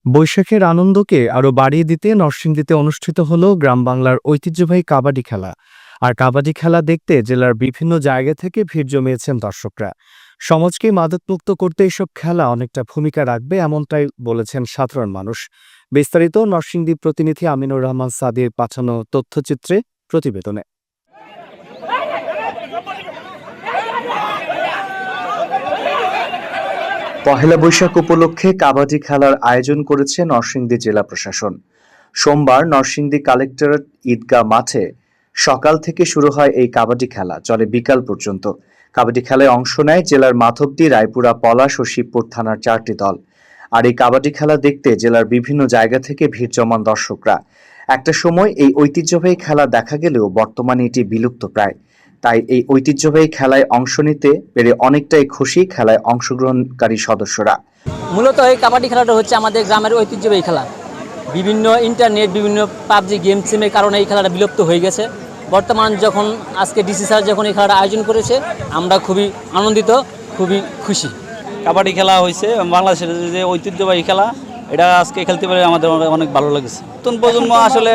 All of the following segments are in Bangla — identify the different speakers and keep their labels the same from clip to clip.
Speaker 1: বৈশাখের আনন্দকে আরো বাড়িয়ে দিতে নরসিংদীতে অনুষ্ঠিত হলো গ্রাম বাংলার ঐতিহ্যবাহী কাবাডি খেলা। আর কাবাডি খেলা দেখতে জেলার বিভিন্ন জায়গা থেকে ভিড় জমিয়েছেন দর্শকরা। সমাজকে মাদকমুক্ত করতে এসব খেলা অনেকটা ভূমিকা রাখবে এমনটাই বলেছেন সাধারণ মানুষ। বিস্তারিত নরসিংদী প্রতিনিধি আমিনুর রহমান সাদির পাঠানো তথ্যচিত্রে প্রতিবেদনে।
Speaker 2: পহেলা বৈশাখ উপলক্ষে কাবাডি খেলার আয়োজন করেছে নরসিংদী জেলা প্রশাসন। সোমবার নরসিংদী কালেক্টরেট ঈদগাহ মাঠে সকাল থেকে শুরু হয় এই কাবাডি খেলা, চলে বিকাল পর্যন্ত। কাবাডি খেলায় অংশ নেয় জেলার মাধবদী, রায়পুরা, পলাশ ও শিবপুর থানার 4টি দল। আর এই কাবাডি খেলা দেখতে জেলার বিভিন্ন জায়গা থেকে ভিড় জমান দর্শকরা। একটা সময় এই ঐতিহ্যবাহী খেলা দেখা গেলেও বর্তমানে এটি বিলুপ্ত প্রায়। তাই এই ঐতিহ্যবাহী খেলায় অংশ নিতে পেরে অনেকটাই খুশি খেলায় অংশগ্রহণকারী সদস্যরা।
Speaker 3: মূলত এই কাবাডি খেলাটা হচ্ছে আমাদের গ্রামের ঐতিহ্যবাহী খেলা। বিভিন্ন ইন্টারনেট, বিভিন্ন পাবজি গেম সিমের কারণে এই খেলাটা বিলুপ্ত হয়ে গেছে। বর্তমান যখন আজকে ডিসি স্যার যখন এই খেলাটা আয়োজন করেছে, আমরা খুবই আনন্দিত, খুবই খুশি।
Speaker 4: কাবাডি খেলা হয়েছে বাংলাদেশের যে ঐতিহ্যবাহী খেলা, এটা আজকে খেলতে পেরে আমাদের অনেক ভালো লেগেছে। নতুন প্রজন্ম আসলে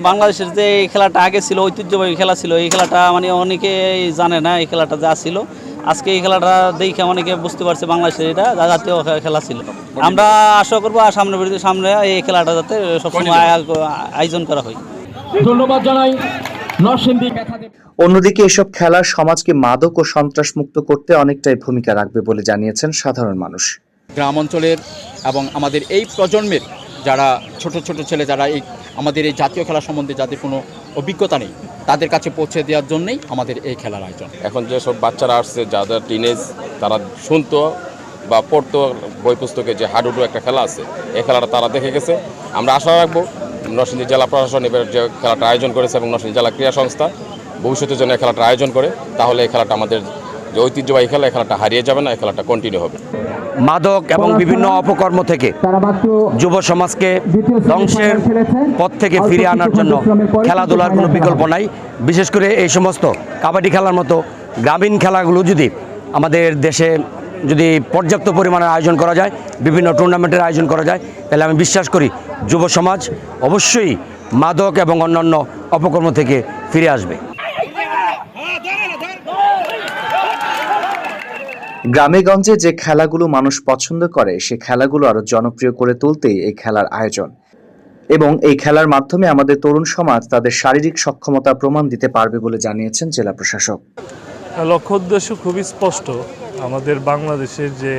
Speaker 4: বাংলাদেশের যে এই খেলাটা আগে ছিল, ঐতিহ্যবাহী খেলা ছিল, এই খেলাটা মানে অনেকেই জানে না এই খেলাটা যা ছিল। আজকে এই খেলাটা দেখে অনেকে বুঝতে পারছে বাংলাদেশের এটা জাতীয় খেলা ছিল। আমরা আশা করবো সামনে এই খেলাটা যাতে সবসময় আয়োজন করা হয়।
Speaker 5: ধন্যবাদ জানাই নরসিংদী।
Speaker 2: অন্যদিকে এসব খেলা সমাজকে মাদক ও সন্ত্রাস মুক্ত করতে অনেকটাই ভূমিকা রাখবে বলে জানিয়েছেন সাধারণ মানুষ।
Speaker 6: গ্রাম অঞ্চলের এবং আমাদের এই প্রজন্মের যারা ছোট ছোট ছেলে, যারা এই আমাদের এই জাতীয় খেলা সম্বন্ধে যাদের কোনো অভিজ্ঞতা নেই, তাদের কাছে পৌঁছে দেওয়ার জন্যই আমাদের এই খেলার আয়োজন।
Speaker 7: এখন যেসব বাচ্চারা আসছে, যাদের টিনেজ, তারা শুনতো বা পড়তো বই পুস্তকে যে হাডুডু একটা খেলা আছে, এই খেলাটা তারা দেখে গেছে। আমরা আশা রাখবো নরসিংদী জেলা প্রশাসন এবার যে খেলাটা আয়োজন করেছে এবং নরসিংদী জেলা ক্রীড়া সংস্থা ভবিষ্যতের জন্য এই খেলাটা আয়োজন করে, তাহলে এই খেলাটা আমাদের যে ঐতিহ্যবাহী খেলা, এই খেলাটা হারিয়ে যাবে না, এই খেলাটা কন্টিনিউ হবে।
Speaker 8: মাদক এবং বিভিন্ন অপকর্ম থেকে যুব সমাজকে ধ্বংসের পথ থেকে ফিরিয়ে আনার জন্য খেলাধুলার কোনো বিকল্প নাই। বিশেষ করে এই সমস্ত কাবাডি খেলার মতো গ্রামীণ খেলাগুলো যদি আমাদের দেশে যদি পর্যাপ্ত পরিমাণের আয়োজন করা যায়, বিভিন্ন টুর্নামেন্টের আয়োজন করা যায়, তাহলে আমি বিশ্বাস করি যুব সমাজ অবশ্যই মাদক এবং অন্যান্য অপকর্ম থেকে ফিরে আসবে।
Speaker 2: গ্রামে গঞ্জে যে খেলাগুলো মানুষ পছন্দ করে, সে খেলাগুলো আরো জনপ্রিয় করে তুলতেই এই খেলার আয়োজন। এবং এই খেলার মাধ্যমে আমাদের তরুণ সমাজ তাদের শারীরিক সক্ষমতা প্রমাণ দিতে পারবে বলে জানিয়েছেন জেলা প্রশাসক।
Speaker 9: লক্ষ্য উদ্দেশ্য খুবই স্পষ্ট। আমাদের বাংলাদেশের যে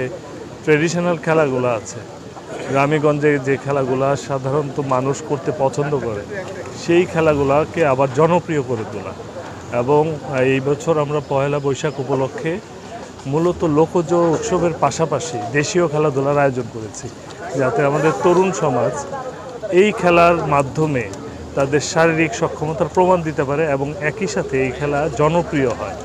Speaker 9: ট্রেডিশনাল খেলাগুলো আছে, গ্রামেগঞ্জে যে খেলাগুলো সাধারণত মানুষ করতে পছন্দ করে, সেই খেলাগুলোকে আবার জনপ্রিয় করে তোলা। এবং এই বছর আমরা পহেলা বৈশাখ উপলক্ষে মূলত লোকজ উৎসবের পাশাপাশি দেশীয় খেলাধুলার আয়োজন করেছি, যাতে আমাদের তরুণ সমাজ এই খেলার মাধ্যমে তাদের শারীরিক সক্ষমতার প্রমাণ দিতে পারে এবং একই সাথে এই খেলা জনপ্রিয় হয়।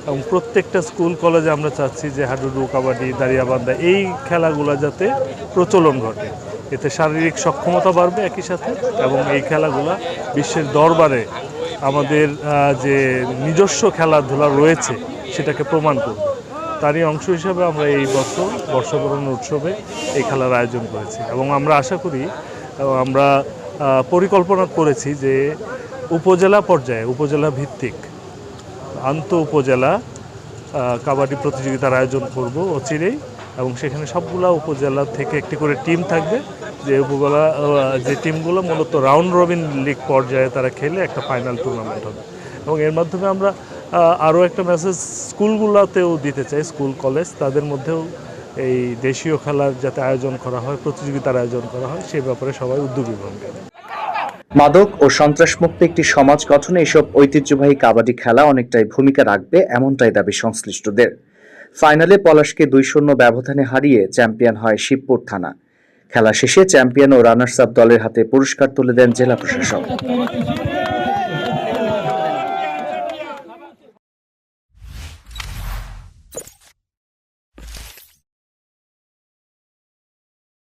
Speaker 9: এবং প্রত্যেকটা স্কুল কলেজে আমরা চাচ্ছি যে হাডুডু, কাবাডি, দাঁড়িয়াবান্ধা এই খেলাগুলো যাতে প্রচলন ঘটে। এতে শারীরিক সক্ষমতা বাড়বে একই সাথে, এবং এই খেলাগুলো বিশ্বের দরবারে আমাদের যে নিজস্ব খেলাধুলা রয়েছে সেটাকে প্রমাণ করবে। তারই অংশ হিসাবে আমরা এই বছর বর্ষবরণ উৎসবে এই খেলার আয়োজন করেছি। এবং আমরা আশা করি, আমরা পরিকল্পনা করেছি যে উপজেলা পর্যায়ে, উপজেলা ভিত্তিক আন্ত উপজেলা কাবাডি প্রতিযোগিতার আয়োজন করব অচিরেই। এবং সেখানে সবগুলা উপজেলা থেকে একটি করে টিম থাকবে, যে টিমগুলো মূলত রাউন্ড রবিন লিগ পর্যায়ে তারা খেলে একটা ফাইনাল টুর্নামেন্ট হবে। এবং এর মাধ্যমে আমরা আরও একটা মেসেজ স্কুলগুলোতেও দিতে চাই, স্কুল কলেজ তাদের মধ্যেও এই দেশীয় খেলার যাতে আয়োজন করা হয়, প্রতিযোগিতার আয়োজন করা হয়, সেই ব্যাপারে সবাই উদ্যোগী হবে।
Speaker 2: মাদক ও সন্ত্রাসমুক্ত একটি সমাজ গঠনে এসব ঐতিহ্যবাহী কাবাডি খেলা অনেকটাই ভূমিকা রাখবে, এমনটাই দাবি সংশ্লিষ্টদের। ফাইনালে পলাশকে 2-0 ব্যবধানে হারিয়ে চ্যাম্পিয়ন হয় শিবপুর থানা। খেলা শেষে চ্যাম্পিয়ন ও রানার্স আপ দলের হাতে পুরস্কার তুলে দেন জেলা প্রশাসক।